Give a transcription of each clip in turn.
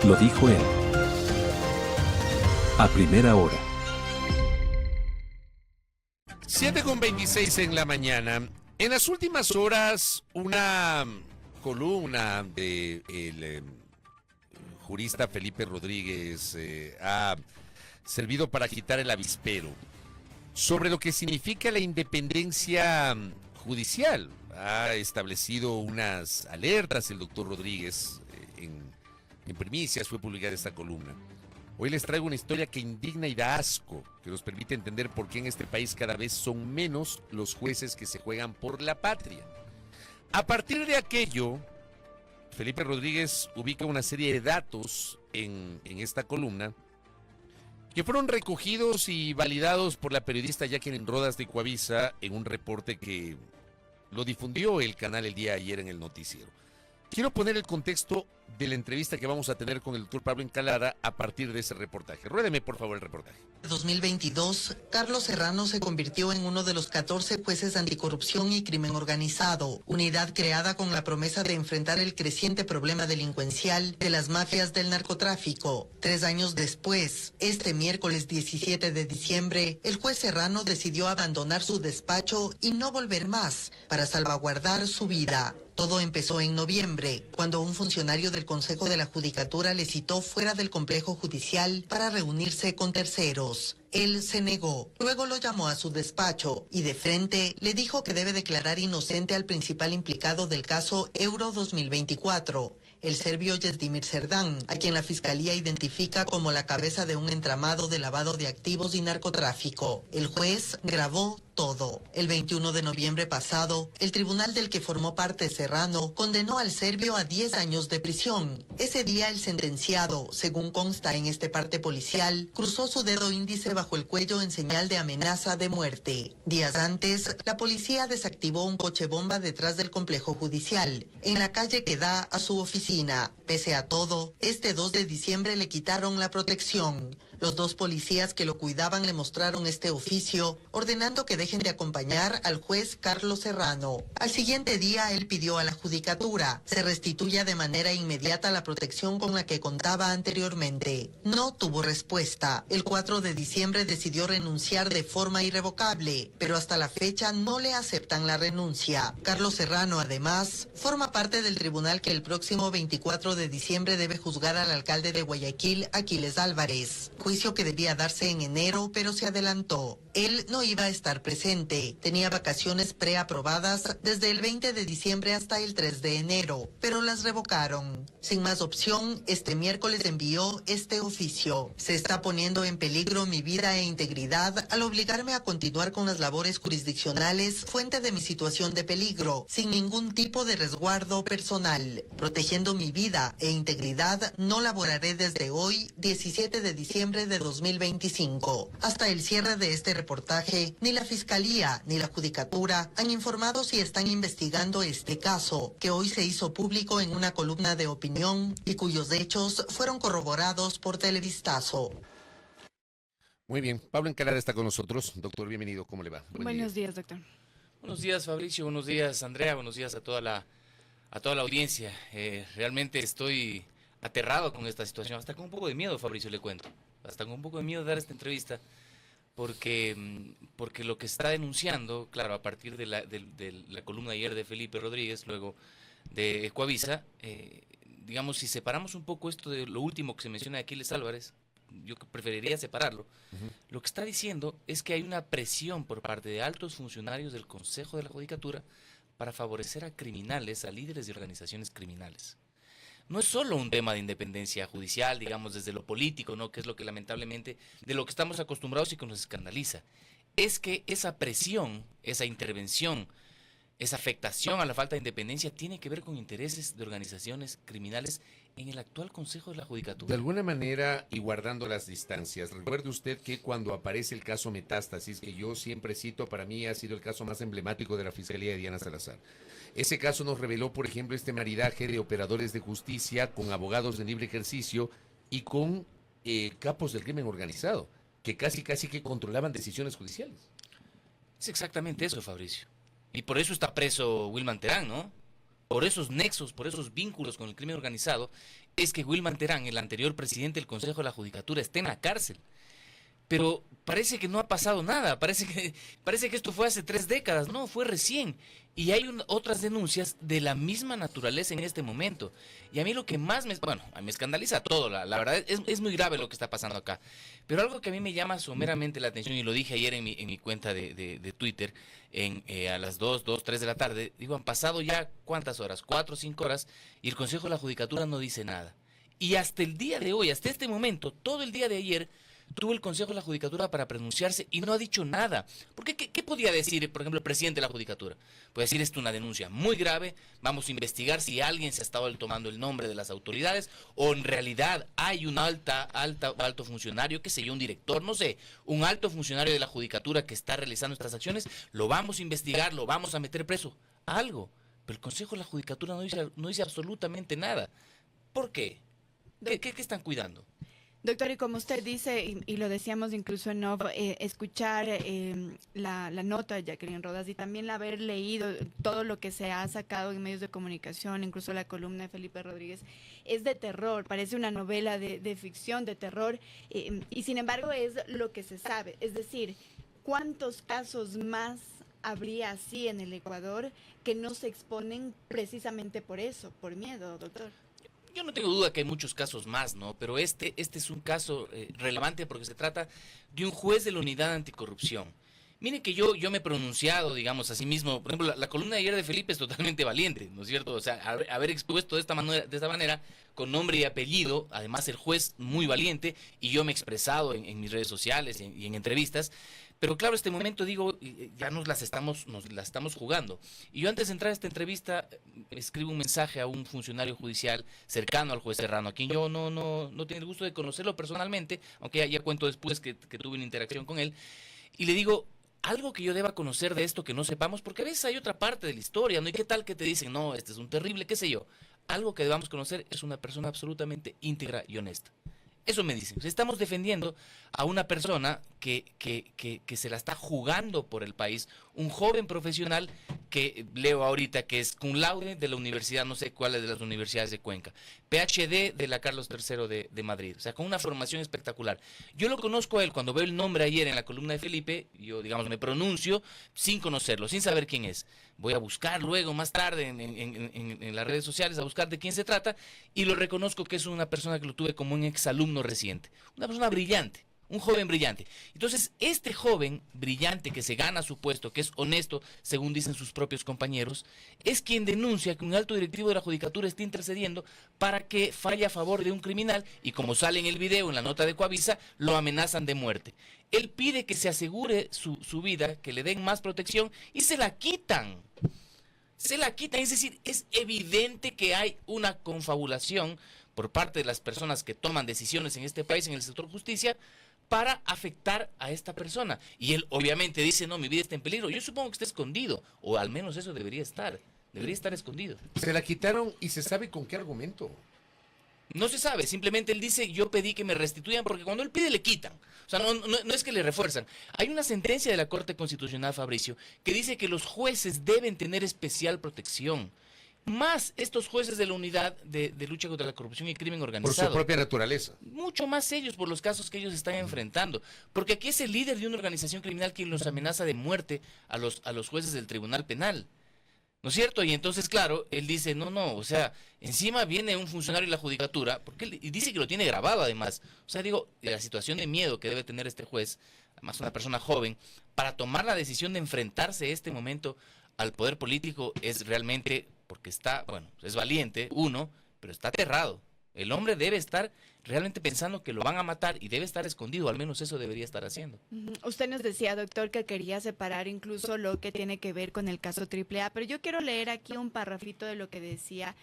Lo dijo él. A primera hora. 7:26 en la mañana. En las últimas horas, una columna de el jurista Felipe Rodríguez ha servido para quitar el avispero sobre lo que significa la independencia judicial. Ha establecido unas alertas el doctor Rodríguez en primicias, fue publicada esta columna. Hoy les traigo una historia que indigna y da asco, que nos permite entender por qué en este país cada vez son menos los jueces que se juegan por la patria. A partir de aquello, Felipe Rodríguez ubica una serie de datos en esta columna que fueron recogidos y validados por la periodista Jacqueline Rodas de Coavisa en un reporte que lo difundió el canal el día de ayer en el noticiero. Quiero poner el contexto de la entrevista que vamos a tener con el doctor Pablo Encalada a partir de ese reportaje. Ruédeme, por favor, el reportaje. En 2022, Carlos Serrano se convirtió en uno de los 14 jueces anticorrupción y crimen organizado, unidad creada con la promesa de enfrentar el creciente problema delincuencial de las mafias del narcotráfico. 3 años después, este miércoles 17 de diciembre, el juez Serrano decidió abandonar su despacho y no volver más para salvaguardar su vida. Todo empezó en noviembre, cuando un funcionario del Consejo de la Judicatura le citó fuera del complejo judicial para reunirse con terceros. Él se negó, luego lo llamó a su despacho y de frente le dijo que debe declarar inocente al principal implicado del caso Euro 2024, el serbio Yesdimir Serdán, a quien la Fiscalía identifica como la cabeza de un entramado de lavado de activos y narcotráfico. El juez grabó todo. El 21 de noviembre pasado, el tribunal del que formó parte Serrano condenó al serbio a 10 años de prisión. Ese día el sentenciado, según consta en este parte policial, cruzó su dedo índice bajo el cuello en señal de amenaza de muerte. Días antes, la policía desactivó un coche bomba detrás del complejo judicial, en la calle que da a su oficina. Pese a todo, este 2 de diciembre le quitaron la protección. Los 2 policías que lo cuidaban le mostraron este oficio, ordenando que dejen de acompañar al juez Carlos Serrano. Al siguiente día, él pidió a la judicatura se restituya de manera inmediata la protección con la que contaba anteriormente. No tuvo respuesta. El 4 de diciembre decidió renunciar de forma irrevocable, pero hasta la fecha no le aceptan la renuncia. Carlos Serrano, además, forma parte del tribunal que el próximo 24 de diciembre debe juzgar al alcalde de Guayaquil, Aquiles Álvarez. Juicio que debía darse en enero, pero se adelantó. Él no iba a estar presente. Tenía vacaciones preaprobadas desde el 20 de diciembre hasta el 3 de enero, pero las revocaron. Sin más opción, este miércoles envió este oficio. Se está poniendo en peligro mi vida e integridad al obligarme a continuar con las labores jurisdiccionales, fuente de mi situación de peligro, sin ningún tipo de resguardo personal. Protegiendo mi vida e integridad, no laboraré desde hoy, 17 de diciembre de 2025. Hasta el cierre de este reportaje, ni la Fiscalía ni la Judicatura han informado si están investigando este caso, que hoy se hizo público en una columna de opinión y cuyos hechos fueron corroborados por Televistazo. Muy bien, Pablo Encalada está con nosotros. Doctor, bienvenido, ¿cómo le va? Buenos días, doctor. Buenos días, Fabricio, buenos días, Andrea, buenos días a toda la audiencia. Realmente estoy aterrado con esta situación, hasta con un poco de miedo, Fabricio, le cuento. Hasta con un poco de miedo de dar esta entrevista, porque lo que está denunciando, claro, a partir de la columna de ayer de Felipe Rodríguez, luego de Coavisa, digamos, si separamos un poco esto de lo último que se menciona de Aquiles Álvarez, yo preferiría separarlo. Lo que está diciendo es que hay una presión por parte de altos funcionarios del Consejo de la Judicatura para favorecer a criminales, a líderes de organizaciones criminales. No es solo un tema de independencia judicial, digamos, desde lo político, ¿no?, que es lo que lamentablemente, de lo que estamos acostumbrados y que nos escandaliza. Es que esa presión, esa intervención, esa afectación a la falta de independencia tiene que ver con intereses de organizaciones criminales en el actual Consejo de la Judicatura. De alguna manera, y guardando las distancias, recuerde usted que cuando aparece el caso Metástasis, que yo siempre cito, para mí ha sido el caso más emblemático de la Fiscalía de Diana Salazar. Ese caso nos reveló, por ejemplo, este maridaje de operadores de justicia con abogados de libre ejercicio y con capos del crimen organizado, que casi que controlaban decisiones judiciales. Es exactamente eso, Fabricio. Y por eso está preso Wilman Terán, ¿no? por esos nexos, por esos vínculos con el crimen organizado, es que Wilman Terán, el anterior presidente del Consejo de la Judicatura, esté en la cárcel. Pero parece que no ha pasado nada, parece que esto fue hace 3 décadas, no, fue recién. Y hay otras denuncias de la misma naturaleza en este momento. Y a mí lo que más me escandaliza todo, la verdad, es muy grave lo que está pasando acá. Pero algo que a mí me llama someramente la atención, y lo dije ayer en mi cuenta de Twitter, a las 3 de la tarde, digo, han pasado ya, ¿cuántas horas? 4 o 5 horas, y el Consejo de la Judicatura no dice nada. Y hasta el día de hoy, hasta este momento, todo el día de ayer, tuvo el Consejo de la Judicatura para pronunciarse y no ha dicho nada. Porque ¿qué podía decir, por ejemplo, el presidente de la Judicatura? Puede decir, esto es una denuncia muy grave, vamos a investigar si alguien se ha estado tomando el nombre de las autoridades o en realidad hay un alto funcionario, qué sé yo, un director, no sé, un alto funcionario de la Judicatura que está realizando estas acciones, lo vamos a investigar, lo vamos a meter preso, algo. Pero el Consejo de la Judicatura no dice absolutamente nada. ¿Por qué? ¿Qué están cuidando? Doctor, y como usted dice, y lo decíamos incluso en off, escuchar la nota de Jacqueline Rodas y también haber leído todo lo que se ha sacado en medios de comunicación, incluso la columna de Felipe Rodríguez, es de terror, parece una novela de ficción, de terror, y sin embargo es lo que se sabe. Es decir, ¿cuántos casos más habría así en el Ecuador que no se exponen precisamente por eso, por miedo, doctor? Yo no tengo duda que hay muchos casos más, ¿no? Pero este es un caso relevante porque se trata de un juez de la Unidad Anticorrupción. Miren que yo me he pronunciado, digamos, así mismo. Por ejemplo, la columna de ayer de Felipe es totalmente valiente, ¿no es cierto? O sea, haber expuesto de esta manera, con nombre y apellido, además el juez muy valiente, y yo me he expresado en mis redes sociales y en entrevistas. Pero claro, este momento, digo, ya nos la estamos jugando. Y yo antes de entrar a esta entrevista, escribo un mensaje a un funcionario judicial cercano al juez Serrano, a quien yo no tengo el gusto de conocerlo personalmente, aunque ya cuento después que tuve una interacción con él, y le digo, algo que yo deba conocer de esto que no sepamos, porque a veces hay otra parte de la historia, ¿no? ¿Y qué tal que te dicen, no, este es un terrible, qué sé yo? Algo que debamos conocer es una persona absolutamente íntegra y honesta. Eso me dicen. Estamos defendiendo a una persona que se la está jugando por el país, un joven profesional que leo ahorita que es cum laude de la universidad, no sé cuál es de las universidades de Cuenca, PhD de la Carlos III de Madrid, o sea, con una formación espectacular. Yo lo conozco a él, cuando veo el nombre ayer en la columna de Felipe, yo, digamos, me pronuncio sin conocerlo, sin saber quién es. Voy a buscar luego, más tarde, en las redes sociales, a buscar de quién se trata, y lo reconozco que es una persona que lo tuve como un exalumno reciente, una persona brillante. Un joven brillante. Entonces, este joven brillante que se gana su puesto, que es honesto, según dicen sus propios compañeros, es quien denuncia que un alto directivo de la Judicatura está intercediendo para que falle a favor de un criminal y, como sale en el video, en la nota de Coavisa, lo amenazan de muerte. Él pide que se asegure su vida, que le den más protección y se la quitan. Se la quitan, es decir, es evidente que hay una confabulación por parte de las personas que toman decisiones en este país, en el sector justicia, para afectar a esta persona. Y él obviamente dice, no, mi vida está en peligro. Yo supongo que está escondido, o al menos eso debería estar escondido. Se la quitaron y se sabe con qué argumento. No se sabe, simplemente él dice, yo pedí que me restituyan, porque cuando él pide le quitan. O sea, no es que le refuerzan. Hay una sentencia de la Corte Constitucional, Fabricio, que dice que los jueces deben tener especial protección. Más estos jueces de la unidad de lucha contra la corrupción y crimen organizado. Por su propia naturaleza. Mucho más ellos por los casos que ellos están enfrentando. Porque aquí es el líder de una organización criminal quien los amenaza de muerte a los jueces del Tribunal Penal. ¿No es cierto? Y entonces, claro, él dice, no, o sea, encima viene un funcionario de la Judicatura, y dice que lo tiene grabado además. O sea, digo, la situación de miedo que debe tener este juez, además una persona joven, para tomar la decisión de enfrentarse este momento al poder político es realmente, porque está, bueno, es valiente, pero está aterrado. El hombre debe estar realmente pensando que lo van a matar y debe estar escondido, al menos eso debería estar haciendo. Usted nos decía, doctor, que quería separar incluso lo que tiene que ver con el caso AAA, pero yo quiero leer aquí un parrafito de lo que decía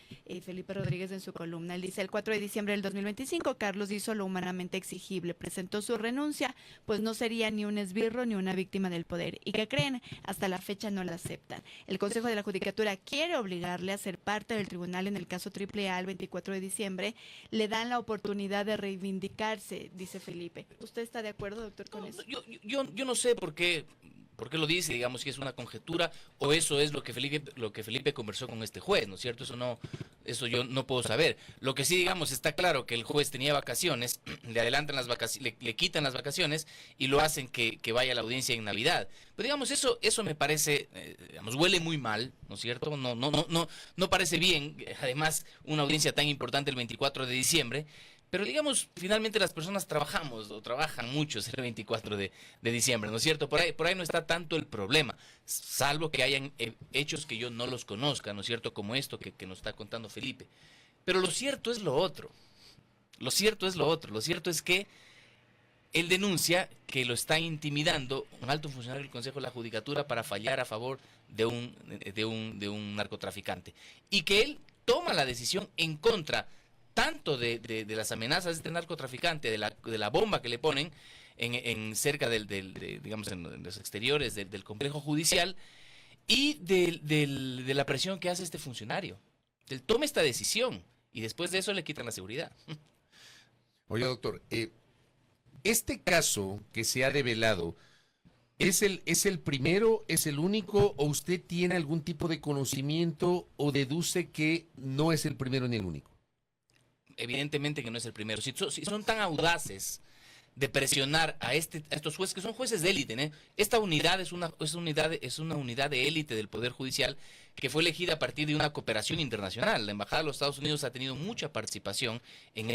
Felipe Rodríguez en su columna. Él dice, el 4 de diciembre del 2025, Carlos hizo lo humanamente exigible, presentó su renuncia, pues no sería ni un esbirro ni una víctima del poder. ¿Y qué creen? Hasta la fecha no la aceptan. El Consejo de la Judicatura quiere obligarle a ser parte del tribunal en el caso AAA el 24 de diciembre. Le dan la oportunidad de reivindicarse, dice Felipe. ¿Usted está de acuerdo, doctor, con eso? Yo no sé por qué ¿Por qué lo dice? Digamos que es una conjetura o eso es lo que Felipe conversó con este juez, ¿no es cierto? Eso yo no puedo saber. Lo que sí, digamos, está claro que el juez tenía vacaciones, le adelantan las vacaciones, le quitan las vacaciones y lo hacen que vaya a la audiencia en Navidad. Pero digamos, eso me parece, digamos, huele muy mal, ¿no es cierto? No parece bien, además, una audiencia tan importante el 24 de diciembre. Pero digamos, finalmente las personas trabajan mucho el 24 de diciembre, ¿no es cierto? Por ahí no está tanto el problema, salvo que hayan hechos que yo no los conozca, ¿no es cierto? Como esto que nos está contando Felipe. Pero lo cierto es lo otro. Lo cierto es que él denuncia que lo está intimidando un alto funcionario del Consejo de la Judicatura para fallar a favor de un narcotraficante. Y que él toma la decisión en contra tanto de las amenazas de este narcotraficante, de la bomba que le ponen en cerca digamos, en los exteriores del complejo judicial, y de la presión que hace este funcionario. Él toma esta decisión y después de eso le quitan la seguridad. Oye, doctor, este caso que se ha develado, ¿es el primero, es el único, o usted tiene algún tipo de conocimiento o deduce que no es el primero ni el único? Evidentemente que no es el primero. Si son tan audaces de presionar a estos jueces, que son jueces de élite, ¿eh? Esta unidad es una unidad de élite del Poder Judicial que fue elegida a partir de una cooperación internacional. La Embajada de los Estados Unidos ha tenido mucha participación en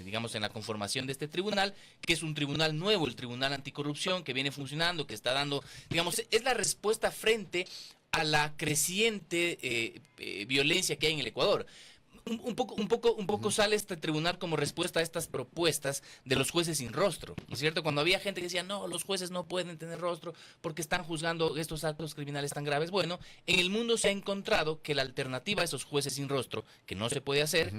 digamos, en la conformación de este tribunal, que es un tribunal nuevo, el Tribunal Anticorrupción, que viene funcionando, que está dando, digamos, es la respuesta frente a la creciente violencia que hay en el Ecuador. Un poco sale este tribunal como respuesta a estas propuestas de los jueces sin rostro, ¿no es cierto? Cuando había gente que decía, no, los jueces no pueden tener rostro porque están juzgando estos actos criminales tan graves. Bueno, en el mundo se ha encontrado que la alternativa a esos jueces sin rostro, que no se puede hacer,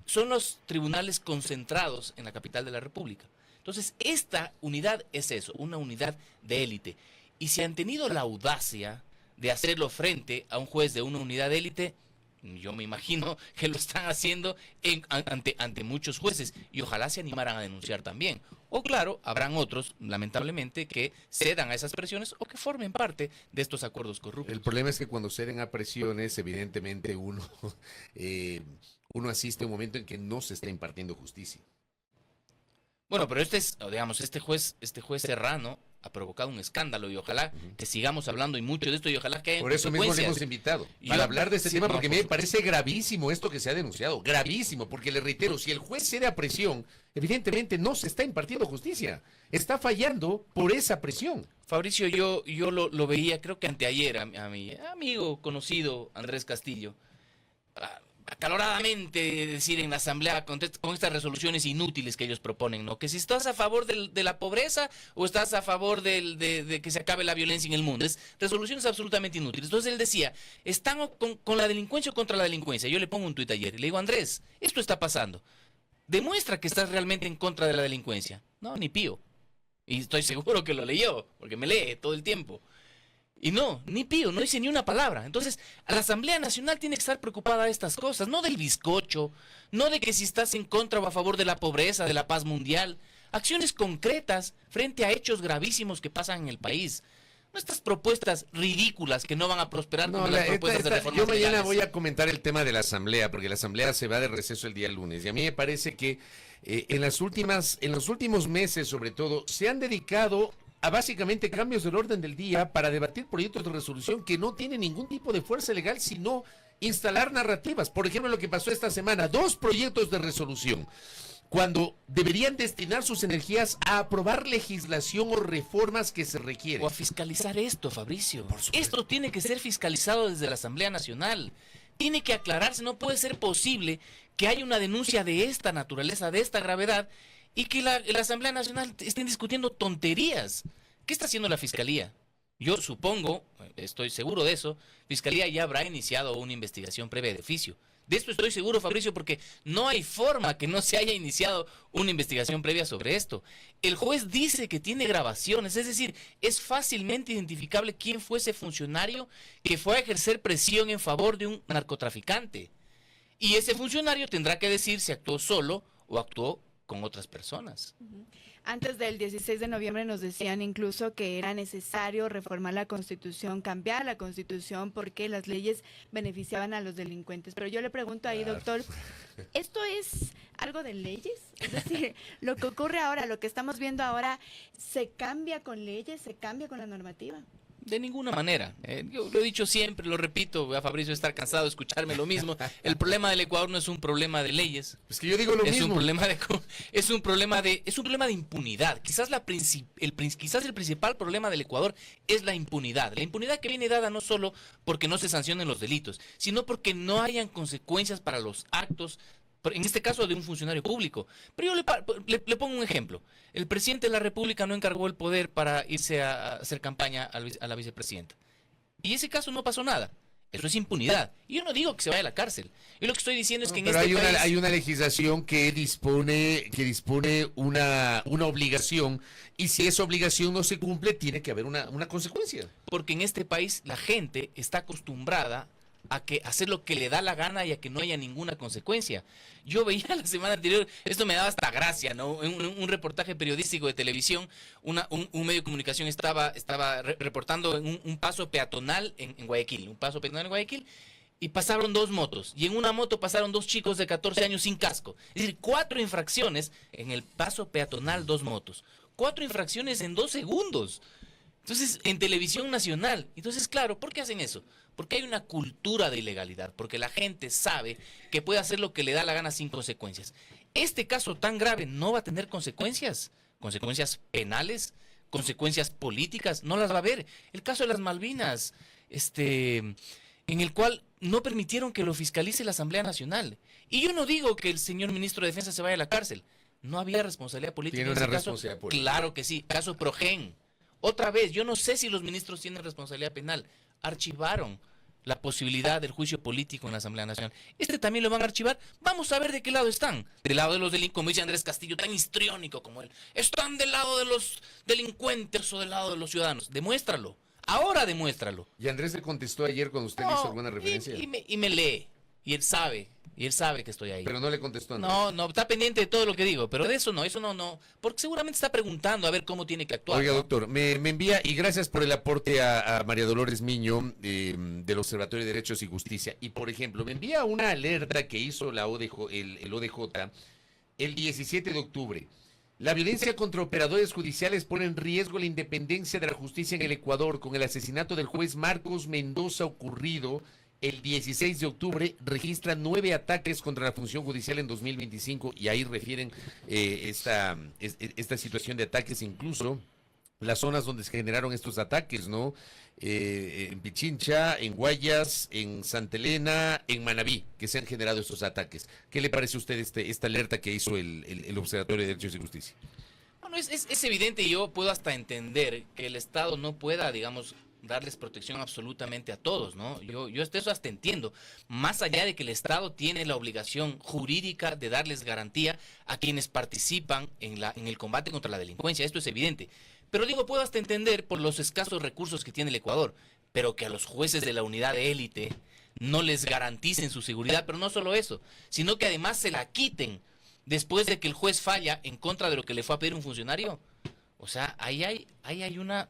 son los tribunales concentrados en la capital de la República. Entonces, esta unidad es eso, una unidad de élite. Y si han tenido la audacia de hacerlo frente a un juez de una unidad de élite, yo me imagino que lo están haciendo ante muchos jueces y ojalá se animaran a denunciar también. O claro, habrán otros, lamentablemente, que cedan a esas presiones o que formen parte de estos acuerdos corruptos. El problema es que cuando ceden a presiones, evidentemente uno uno asiste a un momento en que no se está impartiendo justicia. Bueno, pero este juez Serrano ha provocado un escándalo y ojalá que sigamos hablando y mucho de esto y ojalá que haya Por eso mismo le hemos invitado para hablar de este tema, porque me parece gravísimo esto que se ha denunciado, gravísimo, porque le reitero, si el juez cede a presión, evidentemente no se está impartiendo justicia, está fallando por esa presión. Fabricio, yo lo veía, creo que anteayer, a mi amigo conocido Andrés Castillo, acaloradamente decir en la asamblea con estas resoluciones inútiles que ellos proponen, ¿no? Que si estás a favor de la pobreza o estás a favor de que se acabe la violencia en el mundo. Es resoluciones absolutamente inútiles. Entonces él decía, ¿están con la delincuencia o contra la delincuencia? Yo le pongo un tuit ayer y le digo, Andrés, esto está pasando. Demuestra que estás realmente en contra de la delincuencia. No, ni pío. Y estoy seguro que lo leyó, porque me lee todo el tiempo. Y no, ni pío, no dice ni una palabra. Entonces, la Asamblea Nacional tiene que estar preocupada de estas cosas, no del bizcocho, no de que si estás en contra o a favor de la pobreza, de la paz mundial. Acciones concretas frente a hechos gravísimos que pasan en el país. No estas propuestas ridículas que no van a prosperar como las propuestas de reformas Yo mañana legales. voy a comentar el tema de la Asamblea, porque la Asamblea se va de receso el día lunes. Y a mí me parece que en los últimos meses, sobre todo, se han dedicado a básicamente cambios del orden del día para debatir proyectos de resolución que no tienen ningún tipo de fuerza legal, sino instalar narrativas. Por ejemplo, lo que pasó esta semana, 2 proyectos de resolución, cuando deberían destinar sus energías a aprobar legislación o reformas que se requieren. O a fiscalizar esto, Fabricio. Esto tiene que ser fiscalizado desde la Asamblea Nacional. Tiene que aclararse, no puede ser posible que haya una denuncia de esta naturaleza, de esta gravedad, y que la Asamblea Nacional estén discutiendo tonterías. ¿Qué está haciendo la Fiscalía? Yo supongo, estoy seguro de eso, Fiscalía ya habrá iniciado una investigación previa de oficio. De esto estoy seguro, Fabricio, porque no hay forma que no se haya iniciado una investigación previa sobre esto. El juez dice que tiene grabaciones, es decir, es fácilmente identificable quién fue ese funcionario que fue a ejercer presión en favor de un narcotraficante. Y ese funcionario tendrá que decir si actuó solo o actuó con otras personas. Antes del 16 de noviembre nos decían incluso que era necesario reformar la Constitución, cambiar la Constitución porque las leyes beneficiaban a los delincuentes. Pero yo le pregunto ahí, doctor, ¿esto es algo de leyes? Es decir, lo que ocurre ahora, lo que estamos viendo ahora, ¿se cambia con leyes, se cambia con la normativa? De ninguna manera. Yo lo he dicho siempre, lo repito, a Fabricio estar cansado de escucharme lo mismo. El problema del Ecuador no es un problema de leyes. Es que yo digo lo Es mismo. es un problema de impunidad. Quizás el principal problema del Ecuador es la impunidad. La impunidad que viene dada no solo porque no se sancionen los delitos, sino porque no hayan consecuencias para los actos, en este caso de un funcionario público. Pero yo le pongo un ejemplo. El presidente de la República no encargó el poder para irse a hacer campaña a la vicepresidenta. Y ese caso no pasó nada. Eso es impunidad. Y yo no digo que se vaya a la cárcel. Yo lo que estoy diciendo es que en Pero este país... hay una legislación que dispone una obligación, y si esa obligación no se cumple, tiene que haber una consecuencia. Porque en este país la gente está acostumbrada a hacer lo que le da la gana y a que no haya ninguna consecuencia. Yo veía la semana anterior, esto me daba hasta gracia, ¿no? En un reportaje periodístico de televisión, un medio de comunicación estaba reportando un paso peatonal en Guayaquil, y pasaron dos motos, y en una moto pasaron dos chicos de 14 años sin casco. Es decir, 4 infracciones en el paso peatonal, 2 motos. 4 infracciones en 2 segundos. Entonces, en televisión nacional. Entonces, claro, ¿por qué hacen eso? Porque hay una cultura de ilegalidad, porque la gente sabe que puede hacer lo que le da la gana sin consecuencias. Este caso tan grave no va a tener consecuencias penales, consecuencias políticas, no las va a haber. El caso de las Malvinas, en el cual no permitieron que lo fiscalice la Asamblea Nacional. Y yo no digo que el señor ministro de Defensa se vaya a la cárcel. No había responsabilidad política Tiene en una ese caso. responsabilidad política. Claro que sí, caso Progen. Otra vez, yo no sé si los ministros tienen responsabilidad penal. Archivaron la posibilidad del juicio político en la Asamblea Nacional. Este también lo van a archivar. Vamos a ver de qué lado están. Del lado de los delincuentes, como dice Andrés Castillo, tan histriónico como él. ¿Están del lado de los delincuentes o del lado de los ciudadanos? Demuéstralo. Ahora demuéstralo. Y Andrés le contestó ayer cuando usted le hizo alguna referencia. Y me lee. Y él sabe que estoy ahí. Pero no le contestó a Andrés. No, está pendiente de todo lo que digo, pero de eso no, porque seguramente está preguntando a ver cómo tiene que actuar. Oiga, ¿no? doctor, me envía, y gracias por el aporte a María Dolores Miño, del Observatorio de Derechos y Justicia. Y, por ejemplo, me envía una alerta que hizo la ODJ, el ODJ el 17 de octubre. La violencia contra operadores judiciales pone en riesgo la independencia de la justicia en el Ecuador. Con el asesinato del juez Marcos Mendoza ocurrido el 16 de octubre, registran 9 ataques contra la función judicial en 2025, y ahí refieren esta situación de ataques, incluso las zonas donde se generaron estos ataques, ¿no? En Pichincha, en Guayas, en Santa Elena, en Manabí, que se han generado estos ataques. ¿Qué le parece a usted esta alerta que hizo el Observatorio de Derechos y Justicia? Bueno, es evidente, y yo puedo hasta entender que el Estado no pueda, digamos, darles protección absolutamente a todos, ¿no? Yo eso hasta entiendo. Más allá de que el Estado tiene la obligación jurídica de darles garantía a quienes participan en el combate contra la delincuencia, esto es evidente. Pero digo, puedo hasta entender por los escasos recursos que tiene el Ecuador, pero que a los jueces de la unidad de élite no les garanticen su seguridad, pero no solo eso, sino que además se la quiten después de que el juez falla en contra de lo que le fue a pedir un funcionario. O sea, ahí hay una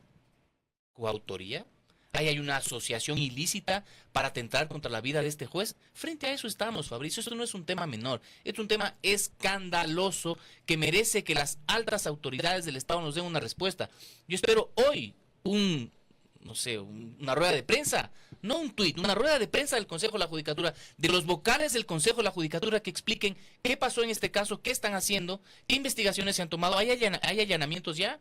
coautoría, ahí hay una asociación ilícita para atentar contra la vida de este juez. Frente a eso estamos, Fabricio. Esto no es un tema menor, es un tema escandaloso que merece que las altas autoridades del Estado nos den una respuesta. Yo espero hoy una rueda de prensa, no un tuit, una rueda de prensa del Consejo de la Judicatura, de los vocales del Consejo de la Judicatura, que expliquen qué pasó en este caso, qué están haciendo, qué investigaciones se han tomado. ¿Hay allanamientos ya?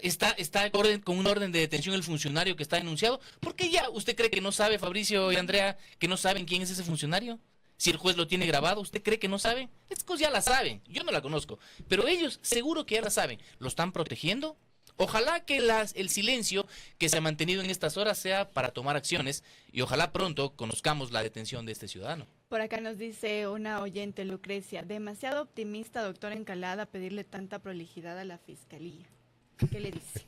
¿Está con un orden de detención el funcionario que está denunciado? ¿Por qué ya usted cree que no sabe, Fabricio y Andrea, que no saben quién es ese funcionario? Si el juez lo tiene grabado, ¿usted cree que no saben? Estas cosas ya la saben, yo no la conozco, pero ellos seguro que ya la saben. ¿Lo están protegiendo? Ojalá que el silencio que se ha mantenido en estas horas sea para tomar acciones, y ojalá pronto conozcamos la detención de este ciudadano. Por acá nos dice una oyente, Lucrecia, demasiado optimista, doctor Encalada, pedirle tanta prolijidad a la fiscalía. ¿Qué le dice?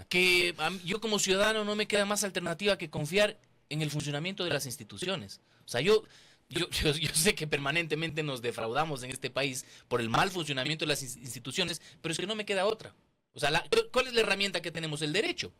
Que yo como ciudadano no me queda más alternativa que confiar en el funcionamiento de las instituciones. O sea, yo Yo sé que permanentemente nos defraudamos en este país por el mal funcionamiento de las instituciones, pero es que no me queda otra. O sea, ¿cuál es la herramienta que tenemos? El derecho,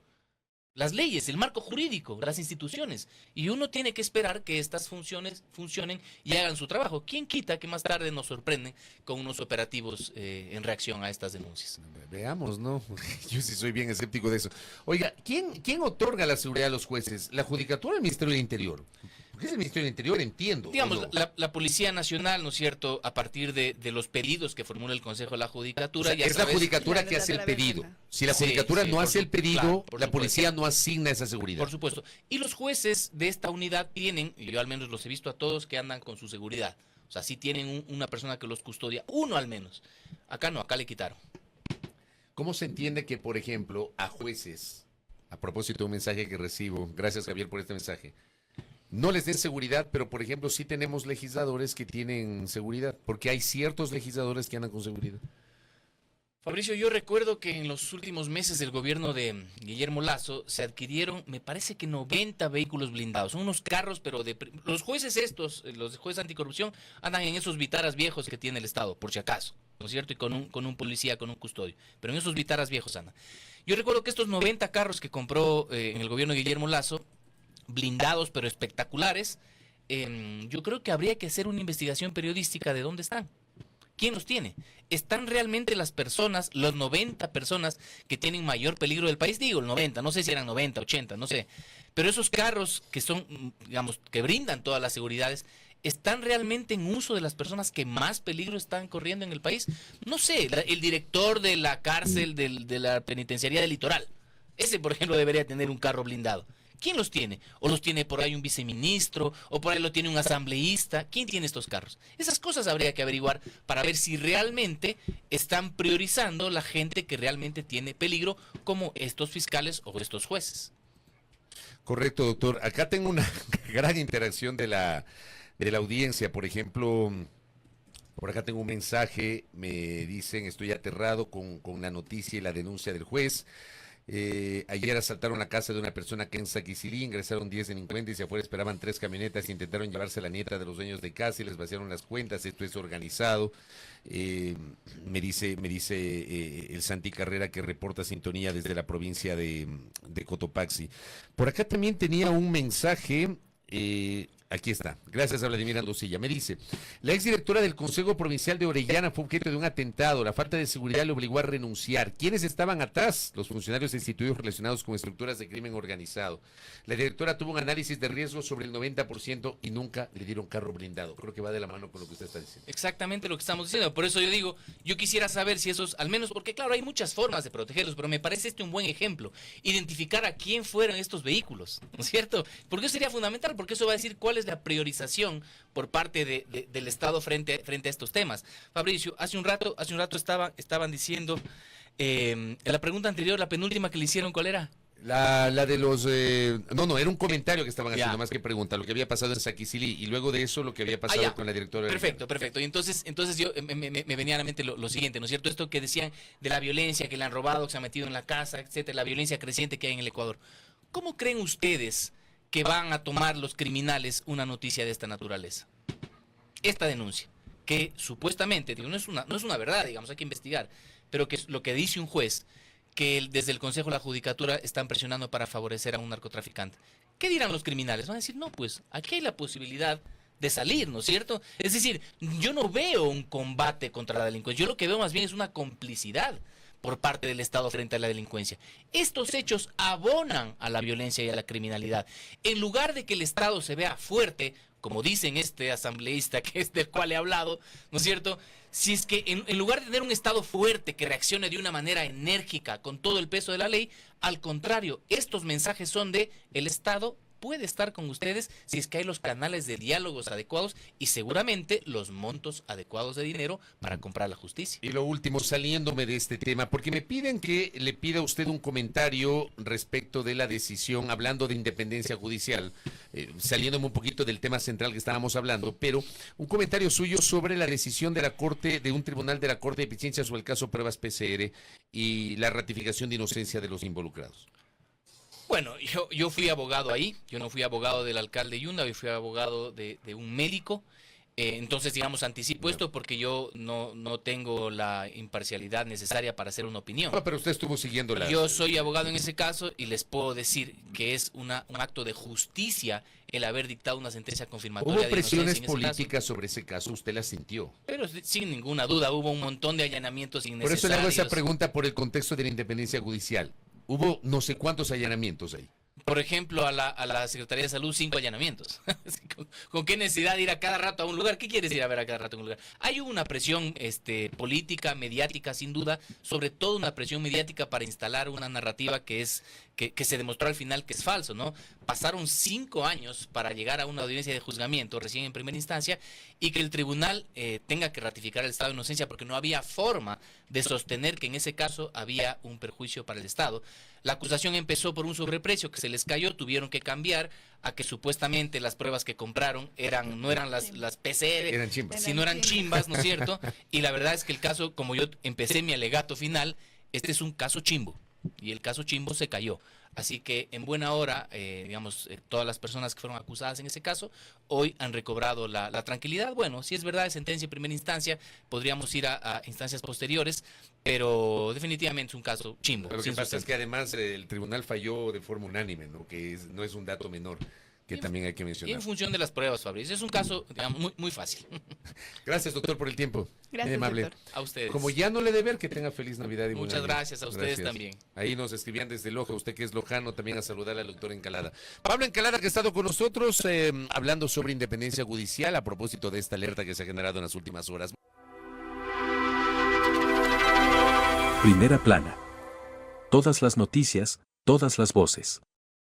las leyes, el marco jurídico, las instituciones. Y uno tiene que esperar que estas funciones funcionen y hagan su trabajo. ¿Quién quita que más tarde nos sorprenden con unos operativos en reacción a estas denuncias? Veamos, ¿no? Yo sí soy bien escéptico de eso. Oiga, ¿quién otorga la seguridad a los jueces? ¿La Judicatura o el Ministerio del Interior? Porque es el Ministerio del Interior, entiendo. Digamos, ¿no? la Policía Nacional, ¿no es cierto?, a partir de los pedidos que formula el Consejo de la Judicatura. O sea, es la Judicatura que hace el pedido. Si la Judicatura no hace el pedido, la policía no asigna esa seguridad. Por supuesto. Y los jueces de esta unidad tienen, y yo al menos los he visto a todos, que andan con su seguridad. O sea, sí tienen una persona que los custodia, uno al menos. Acá no, acá le quitaron. ¿Cómo se entiende que, por ejemplo, a jueces, a propósito de un mensaje que recibo, gracias Javier por este mensaje, no les den seguridad, pero por ejemplo sí tenemos legisladores que tienen seguridad, porque hay ciertos legisladores que andan con seguridad? Fabricio, yo recuerdo que en los últimos meses del gobierno de Guillermo Lasso se adquirieron, me parece que 90 vehículos blindados. Son unos carros, pero los jueces los jueces anticorrupción, andan en esos vitaras viejos que tiene el Estado, por si acaso, ¿no es cierto? Y con un policía, con un custodio. Pero en esos vitaras viejos andan. Yo recuerdo que estos 90 carros que compró en el gobierno de Guillermo Lasso, blindados pero espectaculares, yo creo que habría que hacer una investigación periodística de dónde están. ¿Quién los tiene? ¿Están realmente las 90 personas que tienen mayor peligro del país? Digo, el 90, no sé si eran 90, 80, no sé. Pero esos carros que son, digamos, que brindan todas las seguridades, ¿están realmente en uso de las personas que más peligro están corriendo en el país? No sé, el director de la cárcel de la penitenciaría del Litoral, ese, por ejemplo, debería tener un carro blindado. ¿Quién los tiene? ¿O los tiene por ahí un viceministro? ¿O por ahí lo tiene un asambleísta? ¿Quién tiene estos carros? Esas cosas habría que averiguar para ver si realmente están priorizando la gente que realmente tiene peligro, como estos fiscales o estos jueces. Correcto, doctor. Acá tengo una gran interacción de la audiencia. Por ejemplo, por acá tengo un mensaje, me dicen: estoy aterrado con la noticia y la denuncia del juez. Ayer asaltaron la casa de una persona que en Saquicilí, ingresaron 10 delincuentes y afuera esperaban 3 camionetas, intentaron llevarse a la nieta de los dueños de casa y les vaciaron las cuentas. Esto es organizado. Me dice el Santi Carrera, que reporta sintonía desde la provincia de Cotopaxi. Por acá también tenía un mensaje. Aquí está, gracias a Vladimir Andosilla. Me dice: la exdirectora del Consejo Provincial de Orellana fue objeto de un atentado. La falta de seguridad le obligó a renunciar. ¿Quiénes estaban atrás? Los funcionarios instituidos relacionados con estructuras de crimen organizado. La directora tuvo un análisis de riesgo sobre el 90% y nunca le dieron carro blindado. Creo que va de la mano con lo que usted está diciendo. Exactamente lo que estamos diciendo. Por eso yo digo, yo quisiera saber si esos, al menos, porque claro, hay muchas formas de protegerlos, pero me parece un buen ejemplo. Identificar a quién fueron estos vehículos, ¿no es cierto? Porque eso sería fundamental, porque eso va a decir cuál es la priorización por parte del Estado frente a estos temas. Fabricio, hace un rato estaban diciendo, en la pregunta anterior, la penúltima que le hicieron, ¿cuál era? La de los... No, era un comentario que estaban haciendo, más que pregunta, lo que había pasado en Saquicilí, y luego de eso lo que había pasado con la directora. Perfecto. Y entonces yo me venía a la mente lo siguiente, ¿no es cierto? Esto que decían de la violencia, que le han robado, que se ha metido en la casa, etcétera, la violencia creciente que hay en el Ecuador. ¿Cómo creen ustedes que van a tomar los criminales una noticia de esta naturaleza? Esta denuncia, que supuestamente, digo, no es una verdad, digamos, hay que investigar, pero que es lo que dice un juez, que desde el Consejo de la Judicatura están presionando para favorecer a un narcotraficante. ¿Qué dirán los criminales? Van a decir, no, pues aquí hay la posibilidad de salir, ¿no es cierto? Es decir, yo no veo un combate contra la delincuencia, yo lo que veo más bien es una complicidad por parte del Estado frente a la delincuencia. Estos hechos abonan a la violencia y a la criminalidad. En lugar de que el Estado se vea fuerte, como dicen este asambleísta que es del cual he hablado, ¿no es cierto? Si es que en lugar de tener un Estado fuerte que reaccione de una manera enérgica con todo el peso de la ley, al contrario, estos mensajes son de: el Estado puede estar con ustedes si es que hay los canales de diálogos adecuados y seguramente los montos adecuados de dinero para comprar la justicia. Y lo último, saliéndome de este tema, porque me piden que le pida a usted un comentario respecto de la decisión, hablando de independencia judicial, saliéndome un poquito del tema central que estábamos hablando, pero un comentario suyo sobre la decisión de la Corte, de un tribunal de la Corte de Eficiencia sobre el caso Pruebas PCR y la ratificación de inocencia de los involucrados. Bueno, yo fui abogado ahí, yo no fui abogado del alcalde Yunda, yo fui abogado de un médico. Entonces, digamos, anticipo esto porque yo no tengo la imparcialidad necesaria para hacer una opinión. Pero usted estuvo siguiendo la... Yo soy abogado en ese caso y les puedo decir que es un acto de justicia el haber dictado una sentencia confirmatoria. ¿Hubo presiones de inocencia políticas sobre ese caso? ¿Usted las sintió? Pero sin ninguna duda hubo un montón de allanamientos innecesarios. Por eso le hago esa pregunta por el contexto de la independencia judicial. Hubo no sé cuántos allanamientos ahí. Por ejemplo, a la Secretaría de Salud, 5 allanamientos. ¿Con qué necesidad de ir a cada rato a un lugar? ¿Qué quieres ir a ver a cada rato a un lugar? Hay una presión política, mediática, sin duda, sobre todo una presión mediática para instalar una narrativa que se demostró al final que es falso, ¿no? Pasaron 5 años para llegar a una audiencia de juzgamiento recién en primera instancia y que el tribunal tenga que ratificar el estado de inocencia porque no había forma de sostener que en ese caso había un perjuicio para el Estado. La acusación empezó por un sobreprecio que se les cayó, tuvieron que cambiar a que supuestamente las pruebas que compraron no eran las PCR, eran chimbas. sino eran chimbas, ¿no es cierto? Y la verdad es que el caso, como yo empecé mi alegato final, este es un caso chimbo y el caso chimbo se cayó. Así que en buena hora, todas las personas que fueron acusadas en ese caso, hoy han recobrado la tranquilidad. Bueno, si es verdad, es sentencia en primera instancia, podríamos ir a instancias posteriores, pero definitivamente es un caso chimbo. Pero lo que pasa es que además el tribunal falló de forma unánime, ¿no? Que no es un dato menor, que también hay que Y mencionar. en función de las pruebas, Fabricio, es un caso, digamos, muy, muy fácil. Gracias, doctor, por el tiempo. Gracias, Muy amable. doctor. A ustedes. Como ya no le de ver, que tenga feliz Navidad y buen Muchas año. gracias a ustedes Gracias. también. Ahí nos escribían desde Loja, usted que es lojano, también a saludar al doctor Encalada. Pablo Encalada, que ha estado con nosotros hablando sobre independencia judicial a propósito de esta alerta que se ha generado en las últimas horas. Primera plana. Todas las noticias, todas las voces.